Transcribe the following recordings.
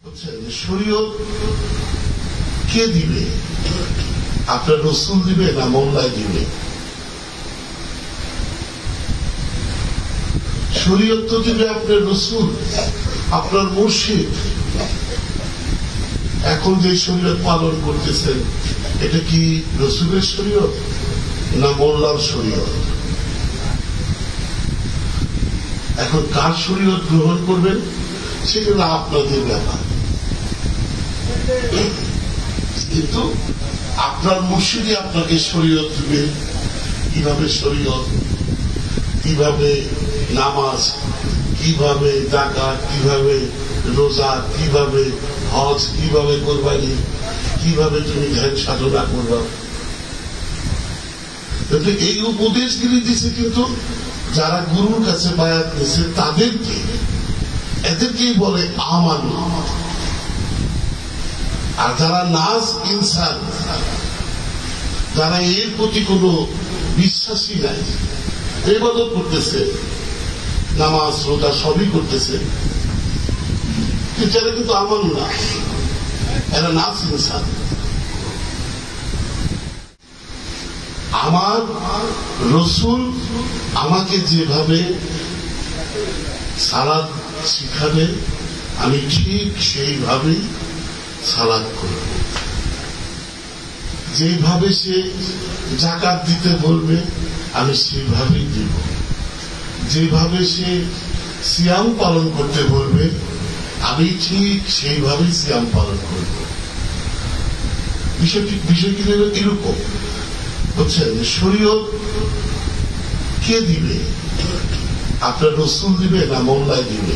শরীয়ত কে দিবে? আপনার রসুল দিবে না মোল্লায় দিবে? শরীয়ত তো দিবে আপনার রসুল, আপনার মুর্শিদ। এখন যে শরীয়ত পালন করতেছেন এটা কি রসুলের শরীয়ত না মোল্লার শরীয়ত? এখন কার শরীয়ত গ্রহণ করবেন সেগুলো আপনাদের ব্যাপার, কিন্তু আপনার মুর্শিদই আপনাকে শরীয়ত দিবে। কিভাবে শরীয়ত, কিভাবে নামাজ, কিভাবে যাকাত, কিভাবে রোজা, কিভাবে হজ, কিভাবে কোরবানি, কিভাবে তুমি ধ্যান সাধনা করবা, এই উপদেশগুলি দিচ্ছে। কিন্তু যারা গুরুর কাছে বায়াত নিচ্ছে তাদেরকে, এদেরকেই বলে আমান। আর যারা নাস ইনসান, যারা এর প্রতি কোন বিশ্বাসী নাই, ইবাদত করতেছে, নামাজ রোজা সবই করতেছে, এরা কিন্তু আমান না, এরা নাস ইনসান। আমার রসুল আমাকে যেভাবে সালাত শিখাবে আমি ঠিক সেইভাবেই সালাত করব। যেভাবে সে যাকাত দিতে বলবে আমি সেইভাবেই দিব। যেভাবে সে সিয়াম পালন করতে বলবে আমি ঠিক সেইভাবেই সিয়াম পালন করব। বিষয়টি এরকম বুঝছেন? শরীয়ত কে দিবে? আপনার রসুল দিবে না মোল্লায় দিবে?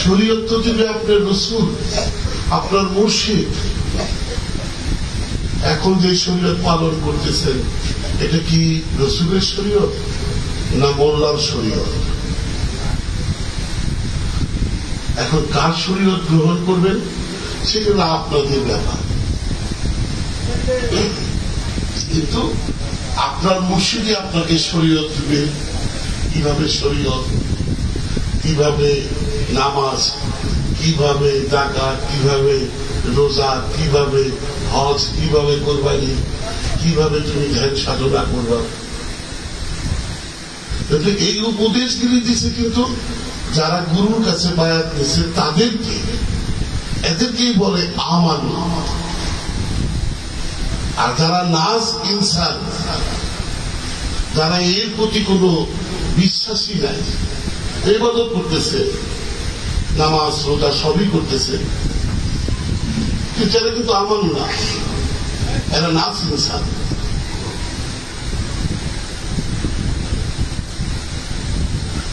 শরীয়ত তো দিবে আপনার রসুল, আপনার মুর্শিদ। এখন যে শরীয়ত পালন করতেছেন এটা কি রসুলের শরীয়ত না মোল্লার শরীয়ত? এখন কার শরীয়ত গ্রহণ করবেন সেগুলো আপনাদের ব্যাপার, কিন্তু আপনার মুর্শিদই আপনাকে শরীয়ত দিবে। কিভাবে শরীয়ত, কিভাবে নামাজ, কিভাবে যাকাত, কিভাবে রোজা, কিভাবে হজ, কিভাবে কোরবানি, কিভাবে তুমি ধ্যান সাধনা করবা, এই উপদেশগুলি দিচ্ছে। কিন্তু যারা গুরুর কাছে বায়াত নিচ্ছে তাদেরকে, এদেরকেই বলে আমান। আর যারা নাস ইনসান, যারা এর প্রতি কোন বিশ্বাসী নাই, ইবাদত করতেছে, নামাজ রোজা সবই করতেছে, এরা কিন্তু আমান না, এরা নাস ইনসান।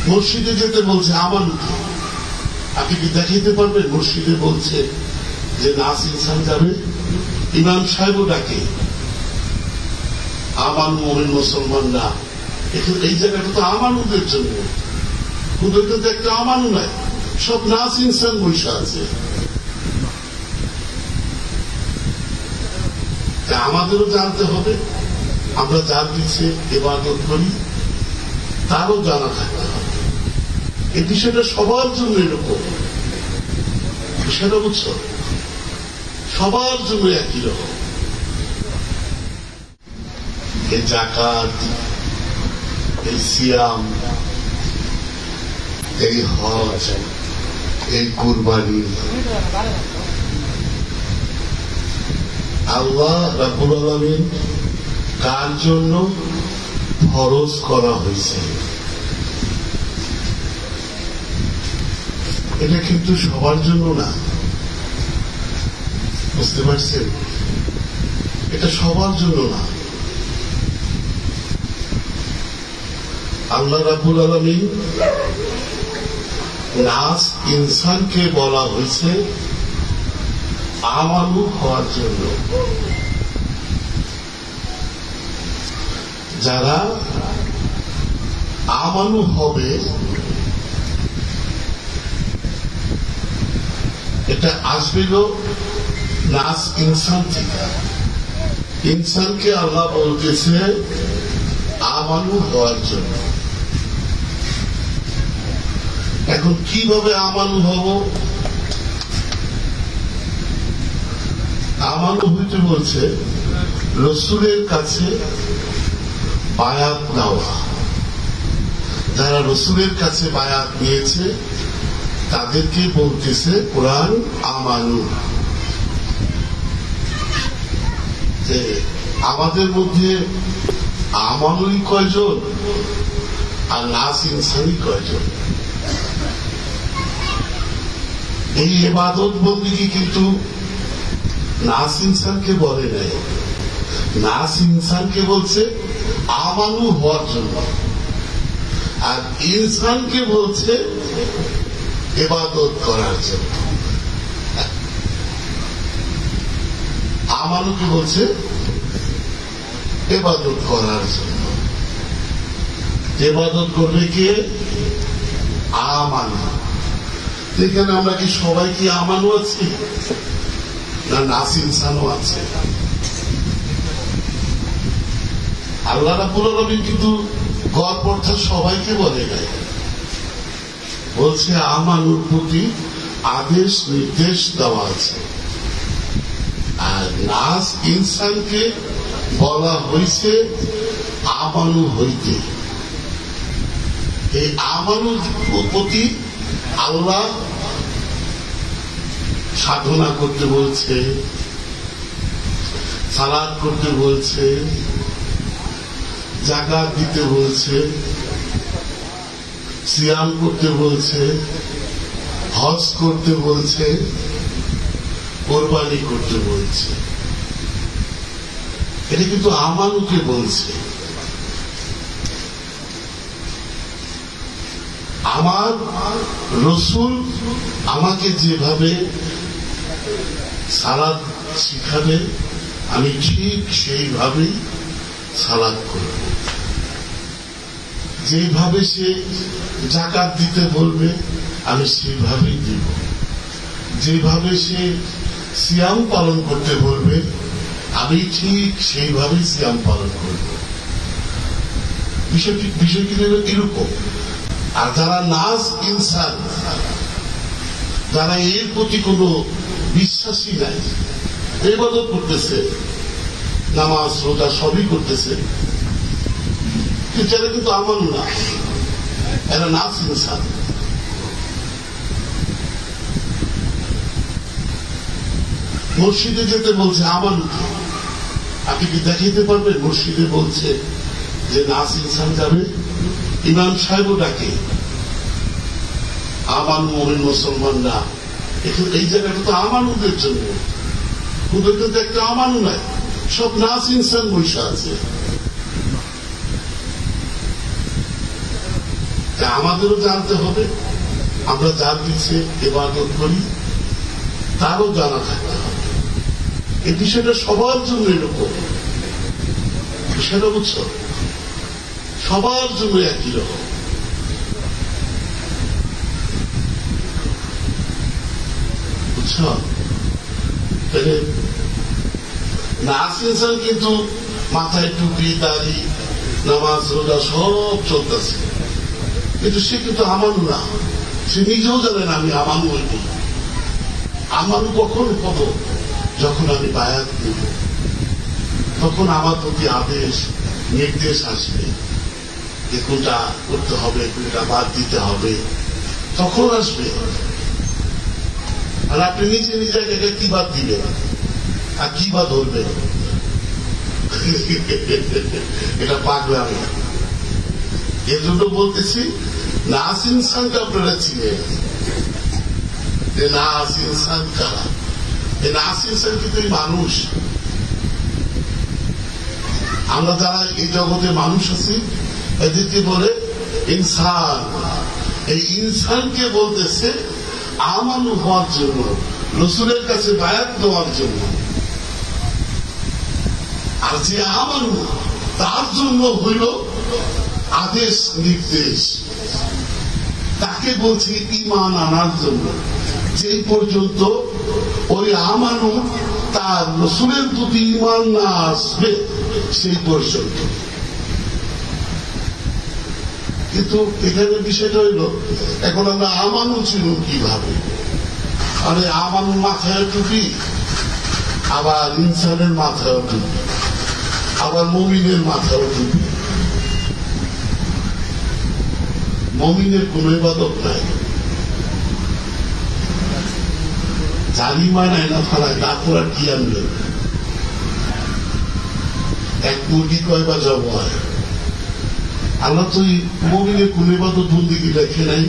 মসজিদে যেতে বলছে আমান, আপনি কি দেখাইতে পারবেন? মসজিদে বলছে যে নাস ইনসান যাবে, ইমাম সাহেবও ডাকে আমান মুমিন মুসলমান না। এই জায়গাটা তো আমানুদের জন্য, ওদের তো একটা আমানু নাই, সব নাস ইনসান বৈশা আছে। আমাদেরও জানতে হবে, আমরা যার পিছিয়ে ইবাদত করি তারও জানা থাকতে হবে। এই বিষয়টা সবার জন্য এরকম, বিষয়টা বুঝছো, সবার জন্য একই রকম। এই যাকাত, এই সিয়াম, এই হজ, এই কুরবানি আল্লাহ রাব্বুল আলামিন কার জন্য ফরজ করা হয়েছে? এটা কিন্তু সবার জন্য না, বুঝতে পারছেন? এটা সবার জন্য না। আল্লাহ রাব্বুল আলামিন নাস ইনসানকে বলা হয়েছে আমানু হওয়ার জন্য। যারা আমানু হবে এটা আসবে নাস ইনসান থেকে। ইনসানকে আল্লাহ বলতেছে আমানু হওয়ার জন্য। এখন কিভাবে আমানু হব? আমানু হইতে বলছে রসুলের কাছে বায়াত নেওয়া। যারা রসুলের কাছে বায়াত নিয়েছে তাদেরকে বলতেছে কোরআন আমানু। যে আমাদের মধ্যে আমানুই কয়জন আর নাস ইনসানই কয়জন? এই ইবাদত বন্দেগী কিন্তু নাস ইনসানকে বলে নাই, নাস ইনসানকে বলছে আমানু হওয়ার জন্য, আর ইনসানকে বলছে ইবাদত করার জন্য। আমানুকে বলছে ইবাদত করার জন্য। ইবাদত করবে কে? আমানু। এখানে আমরা কি সবাই কি আমানু আছি না নাস ইনসানও আছে? আল্লাহ রাব্বুল আলামিন কিন্তু গড় অর্থাৎ সবাইকে বলে নাই, বলছে আমানুর প্রতি আদেশ নির্দেশ দেওয়া আছে। আর নাস ইনসানকে বলা হয়েছে আমানু হইতে। এই আমানুর প্রতি আল্লাহ সাধনা করতে বলছে, সালাত করতে বলছে, যাকাত দিতে বলছে, সিয়াম করতে বলছে, হজ করতে বলছে, কোরবানি করতে বলছে। এটা কিন্তু আমানুকে বলছে। আমার রসুল আমাকে যেভাবে সালাত শিখাবে আমি ঠিক সেইভাবেই সালাত করব, যেভাবে সে যাকাত দিতে বলবে আমি সেইভাবেই দিব, যেভাবে সে সিয়াম পালন করতে বলবে আমি ঠিক সেইভাবেই সিয়াম পালন করব। বিষয় কিন্তু এরকম। আর যারা নাস ইনসান, যারা এর প্রতি কোনো বিশ্বাসী নাই, ইবাদত করতেছে, নামাজ রোজা সবই করতেছে, এরা কিন্তু আমানু না, এরা নাস ইনসান। মসজিদে যেতে বলছে আমানু। আপনি কি দেখাইতে পারবেন মসজিদে বলছে যে নাস ইনসান যাবে? ইমাম সাহেবও ডাকে আমানু মুমিন মুসলমানরা। এই জায়গাটা তো আমানুদের জন্য, ওদের কিন্তু একটা আমানু নাই, সব নাস ইনসান বৈশা আছে। আমাদেরও জানতে হবে আমরা যার পিছিয়ে ইবাদত করি তারও জানা থাকতে হবে। এই বিষয়টা সবার জন্য এরকম, বিষয়টা বুঝছো? সবার জন্য একই রকম। বুঝছ? তাহলে নাস ইনসান কিন্তু মাথায় টুপি, দাড়ি, নামাজ রোজা সব চলতেছে, কিন্তু সে কিন্তু আমানু না। সে নিজেও জানেন আমি আমানু হইব। আমানু কখন হব? যখন আমি বায়াত নিব, তখন আমার প্রতি আদেশ নির্দেশ আসবে, কোনটা করতে হবে, কোনটা বাদ দিতে হবে, তখন আসবে। আর আপনি নিজে নিজে কি বাদ দিবেন আর কি বা ধরবেন? এটা পাগলামি। এর জন্য বলতেছি নাস ইনসানকে আপনারা চিনেন, যে নাস ইনসান কারা। এই নাস ইনসান কিন্তু মানুষ। আমরা যারা এই জগতে মানুষ আছি এদেরকে বলে ইনসান। এই ইনসানকে বলতেছে আমানু হওয়ার জন্য, রসুলের কাছে বায়াত দেওয়ার জন্য। আর যে আমানু তার জন্য হইল আদেশ নির্দেশ, তাকে বলছে ঈমান আনার জন্য। যে পর্যন্ত ওই আমানু তার রসুলের প্রতি ঈমান না আসবে সেই পর্যন্ত। কিন্তু এখানে বিষয়টা হইল এখন আমরা আমানু চিনুন কিভাবে? মানে আমানু মাথায় টুপি, আবার ইনসানের মাথায় টুপি, আবার মুমিনের মাথায় টুপি। মুমিনের কোন ইবাদত নাই, জালিমা নাই না ফালায় তারপর আর কি আনবে? এক মুরগি কয়বার জব হয়? আল্লাহ তো মুমিনের কোন ইবাদত বন্দিগি রেখে নাই।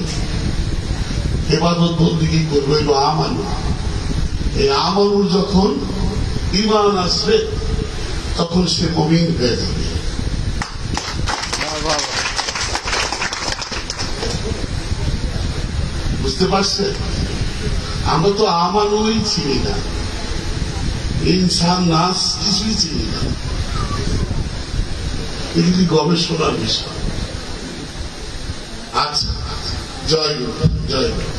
ইবাদত বন্দিগি করবে হইল আমানু। এই আমানুর যখন ঈমান আসবে তখন সে মুমিন হয়ে যাবে। বুঝতে পারছে? আমরা তো আমানুই চিনি না, ইনসান নাস কিছুই চিনি না। এগুলি গবেষণার বিষয়। আচ্ছা, জয় গুরু, জয় গুরু।